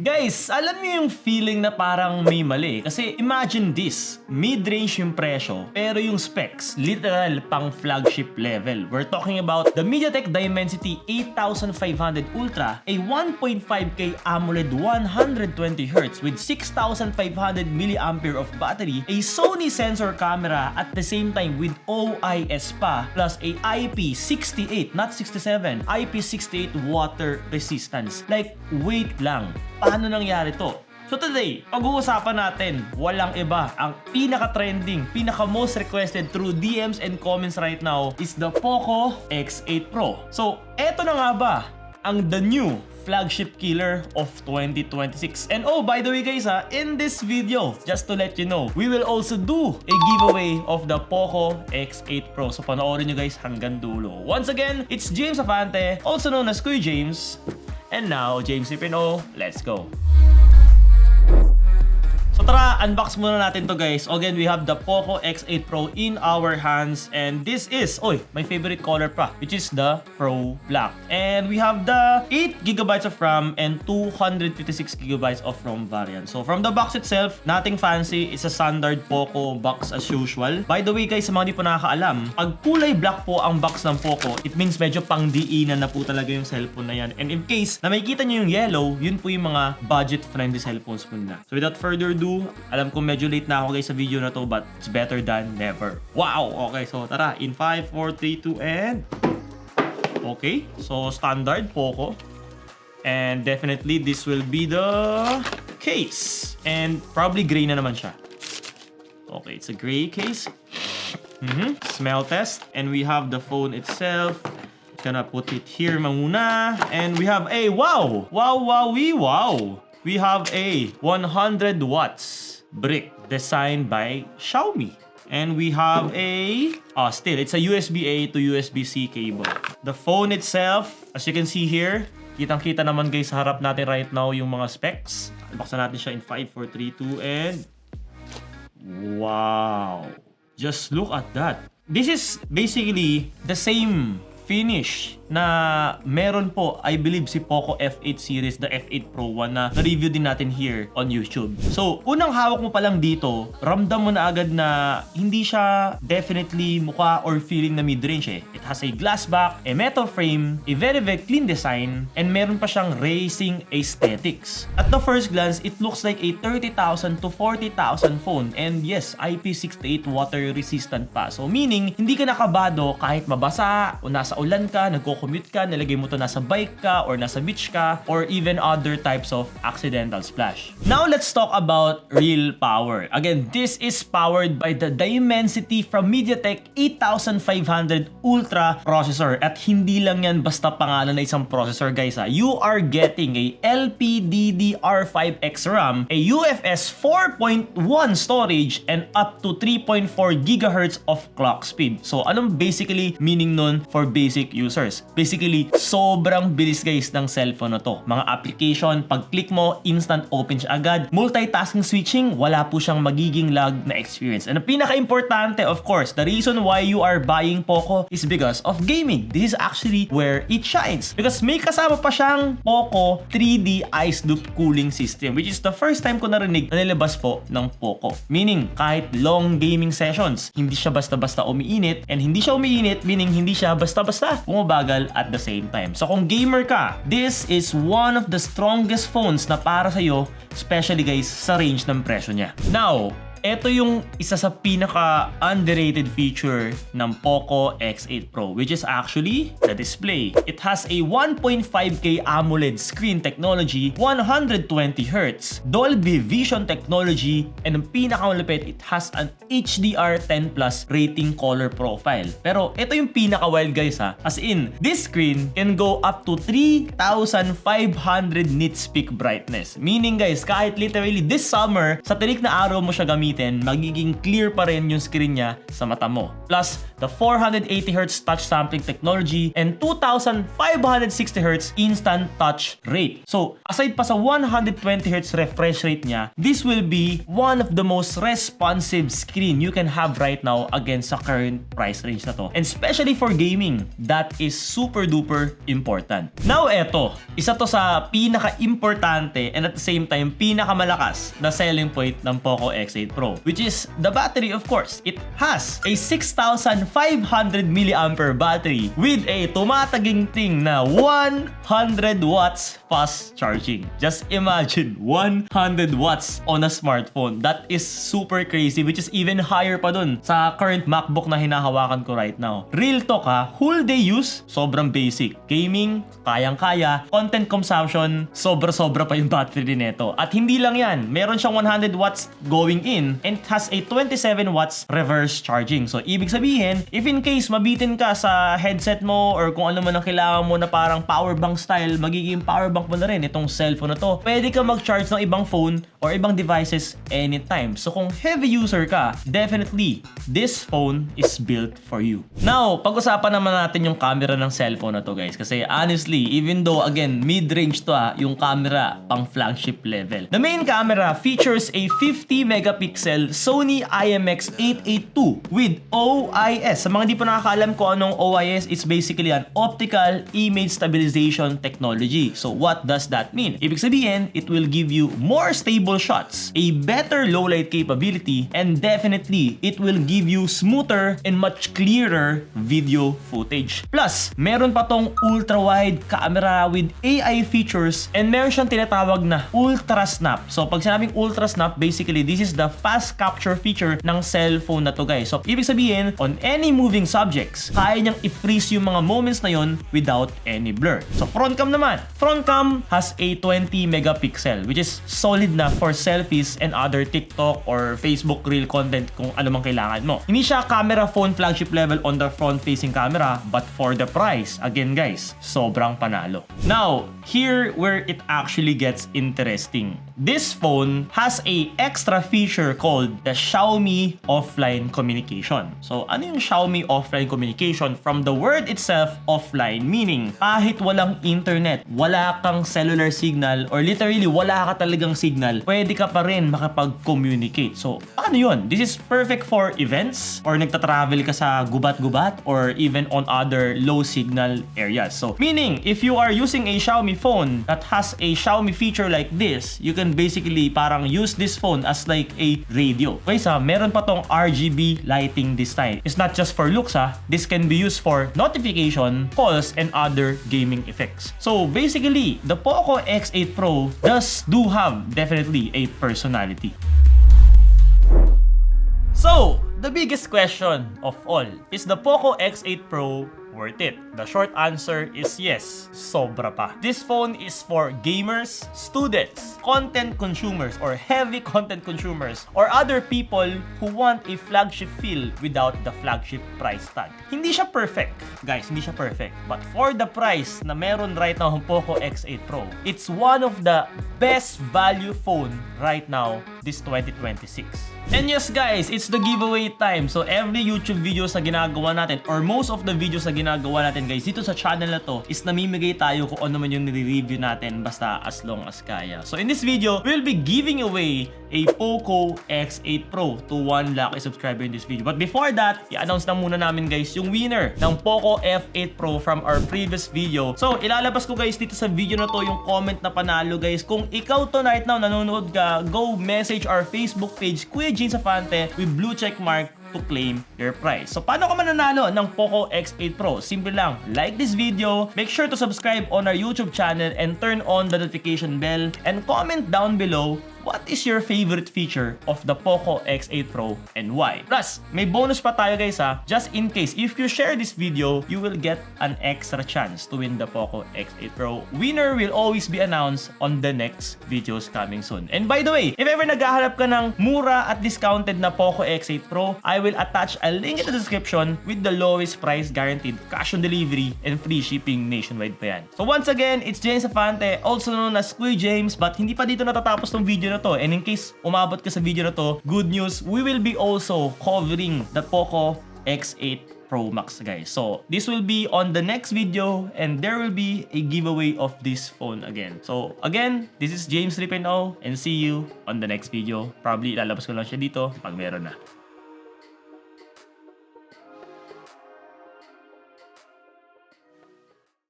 Guys, alam niyo yung feeling na parang may mali. Kasi imagine this, mid-range yung presyo, pero yung specs, literal pang flagship level. We're talking about the MediaTek Dimensity 8500 Ultra, a 1.5K AMOLED 120Hz with 6500 mAh of battery, a Sony sensor camera at the same time with OIS pa, plus a IP68, not 67, IP68 water resistance. Like, wait lang. Paano nangyari to? So today, pag-uusapan natin, walang iba. Ang pinaka-trending, pinaka-most requested through DMs and comments right now is the POCO X8 Pro. So, eto na nga ba ang the new flagship killer of 2026. And oh, by the way guys in this video, just to let you know, we will also do a giveaway of the POCO X8 Pro. So panoorin nyo guys hanggang dulo. Once again, it's James Afante, also known as Kuya James. And now, James Ipino, let's go. So tara, unbox muna natin to guys. Again, we have the POCO X8 Pro in our hands. And this is, my favorite color pa, which is the Pro Black. And we have the 8GB of RAM and 256GB of ROM variant. So from the box itself, nothing fancy. It's a standard POCO box as usual. By the way guys, sa mga di po nakakaalam, pag kulay black po ang box ng POCO, it means medyo pangdiinan na po talaga yung cellphone na yan. And in case na makikita nyo yung yellow, yun po yung mga budget-friendly cellphones po nila. So without further ado, alam ko medyo late na ako guys sa video na to, but it's better than never. Wow! Okay, so tara, in 5, 4, 3, 2, and... Okay, so standard POCO. And definitely, this will be the case. And probably gray na naman siya. Okay, it's a gray case. Smell test. And we have the phone itself. Gonna put it here muna. And we have a wow! Wow! We have a 100 watts brick designed by Xiaomi. And we have a, still, it's a USB-A to USB-C cable. The phone itself, as you can see here, kitang-kita naman guys sa harap natin right now yung mga specs. Unboxan natin siya in 5, 4, 3, 2, and... Wow! Just look at that. This is basically the same finish na meron po, I believe, si POCO F8 series, the F8 Pro 1 na na-review din natin here on YouTube. So, unang hawak mo pa lang dito, ramdam mo na agad na hindi siya definitely mukha or feeling na mid-range eh. It has a glass back, a metal frame, a very clean design, and meron pa siyang racing aesthetics. At the first glance, it looks like a 30,000 to 40,000 phone. And yes, IP68 water resistant pa. So, meaning, hindi ka nakabado kahit mabasa o nasa ulan ka, nagko-commute ka, nilagay mo to nasa bike ka or nasa beach ka or even other types of accidental splash. Now let's talk about real power. Again, this is powered by the Dimensity from MediaTek 8500 Ultra processor. At hindi lang yan basta pangalan na isang processor guys You are getting a LPDDR5X RAM, a UFS 4.1 storage, and up to 3.4 GHz of clock speed. So anong basically meaning nun for basic users? Basically, sobrang bilis guys ng cellphone na to. Mga application, pag click mo, instant open siya agad. Multitasking switching, wala po siyang magiging lag na experience. And ang pinaka-importante, of course, the reason why you are buying POCO is because of gaming. This is actually where it shines. Because may kasama pa siyang POCO 3D Ice Loop cooling system, which is the first time ko narinig na nilabas po ng POCO. Meaning, kahit long gaming sessions, hindi siya basta-basta umiinit, and hindi siya umiinit, meaning hindi siya basta-basta bumabagal at the same time. So kung gamer ka, this is one of the strongest phones na para sa'yo, especially guys sa range ng presyo niya. Now, ito yung isa sa pinaka-underrated feature ng POCO X8 Pro, which is actually the display. It has a 1.5K AMOLED screen technology, 120Hz, Dolby Vision technology, and ang pinakamalupit, it has an HDR10+ rating color profile. Pero ito yung pinaka-wild guys as in, this screen can go up to 3,500 nits peak brightness. Meaning guys, kahit literally this summer, sa tirik na araw mo siya gamitin, gagamitin, magiging clear pa rin yung screen niya sa mata mo. Plus, the 480Hz touch sampling technology and 2560Hz instant touch rate. So, aside pa sa 120Hz refresh rate niya, this will be one of the most responsive screen you can have right now against sa current price range na to. And especially for gaming, that is super duper important. Now, eto, isa to sa pinaka-importante and at the same time, pinakamalakas na selling point ng Poco X8 Pro, which is the battery, of course. It has a 6,500 mAh battery with a tumataginting na 100 watts fast charging. Just imagine, 100 watts on a smartphone. That is super crazy, which is even higher pa dun sa current MacBook na hinahawakan ko right now. Real talk ha, whole day use, sobrang basic. Gaming, kayang-kaya. Content consumption, sobra-sobra pa yung battery din nito. At hindi lang yan, meron siyang 100 watts going in and it has a 27 watts reverse charging. So, ibig sabihin, if in case mabitin ka sa headset mo or kung ano man ang kailangan mo na parang power bank style, magiging power bank mo na rin itong cellphone na to. Pwede ka mag-charge ng ibang phone or ibang devices anytime. So, kung heavy user ka, definitely, this phone is built for you. Now, pag-usapan naman natin yung camera ng cellphone na to, guys. Kasi honestly, even though, again, mid-range to yung camera pang flagship level. The main camera features a 50 megapixel Sony IMX882 with OIS. Sa mga di pa nakakaalam ko anong OIS, it's basically an optical image stabilization technology. So what does that mean? Ibig sabihin, it will give you more stable shots, a better low light capability, and definitely, it will give you smoother and much clearer video footage. Plus, meron pa tong ultra-wide camera with AI features and meron siyang tinatawag na Ultra Snap. So, pag sinabing Ultra Snap, basically, this is the fast capture feature ng cellphone na to, guys. So, ibig sabihin, on any moving subjects, kaya niyang i-freeze yung mga moments na yon without any blur. So, front cam naman. Front cam has a 20 megapixel, which is solid na for selfies and other TikTok or Facebook Reel content kung ano mang kailangan mo. Hindi siya camera phone flagship level on the front-facing camera, but for the price, again guys, sobrang panalo. Now, here where it actually gets interesting. This phone has a extra feature called the Xiaomi Offline Communication. So, ano yung Xiaomi Offline Communication? From the word itself, offline, meaning kahit walang internet, wala kang cellular signal, or literally wala ka talagang signal, pwede ka pa rin makapag-communicate. So, ano yun? This is perfect for events, or nagta-travel ka sa gubat-gubat, or even on other low signal areas. So, meaning, if you are using a Xiaomi phone that has a Xiaomi feature like this, you can basically parang use this phone as like a radio. Guys meron pa tong RGB lighting this time. It's not just for looks this can be used for notification, calls, and other gaming effects. So basically, the Poco X8 Pro do have definitely a personality. So, the biggest question of all, is the Poco X8 Pro worth it? The short answer is yes, sobra pa. This phone is for gamers, students, content consumers, or heavy content consumers, or other people who want a flagship feel without the flagship price tag. Hindi siya perfect, guys, hindi siya perfect. But for the price na meron right now ng Poco X8 Pro, it's one of the best value phone right now this 2026. And yes guys, it's the giveaway time. So every YouTube videos na ginagawa natin, or most of the videos na ginagawa natin guys dito sa channel na to, is namimigay tayo kung ano man yung nire-review natin basta as long as kaya. So in this video, we'll be giving away a Poco X8 Pro to 1 lucky subscriber in this video. But before that, i-announce na muna namin guys yung winner ng Poco F8 Pro from our previous video. So ilalabas ko guys dito sa video na to yung comment na panalo guys. Kung ikaw to right now nanonood ka, go message our Facebook page Kuya James Afante with blue check mark to claim your prize. So paano ka mananalo ng Poco X8 Pro? Simple lang, like this video, make sure to subscribe on our YouTube channel and turn on the notification bell, and comment down below what is your favorite feature of the Poco X8 Pro and why. Plus, may bonus pa tayo guys just in case if you share this video, you will get an extra chance to win the Poco X8 Pro. Winner will always be announced on the next videos coming soon. And by the way, if ever naghahanap ka ng mura at discounted na Poco X8 Pro, I will attach a link in the description with the lowest price guaranteed, cash on delivery, and free shipping nationwide pa yan. So once again, it's James Afante, also known as Kuya James, but hindi pa dito natatapos tong video video na to. And in case umabot ka sa video na to, good news, we will be also covering the Poco X8 Pro Max, guys. So, this will be on the next video and there will be a giveaway of this phone again. So, again, this is James 3.0 and see you on the next video. Probably ilalabas ko lang siya dito pag meron na.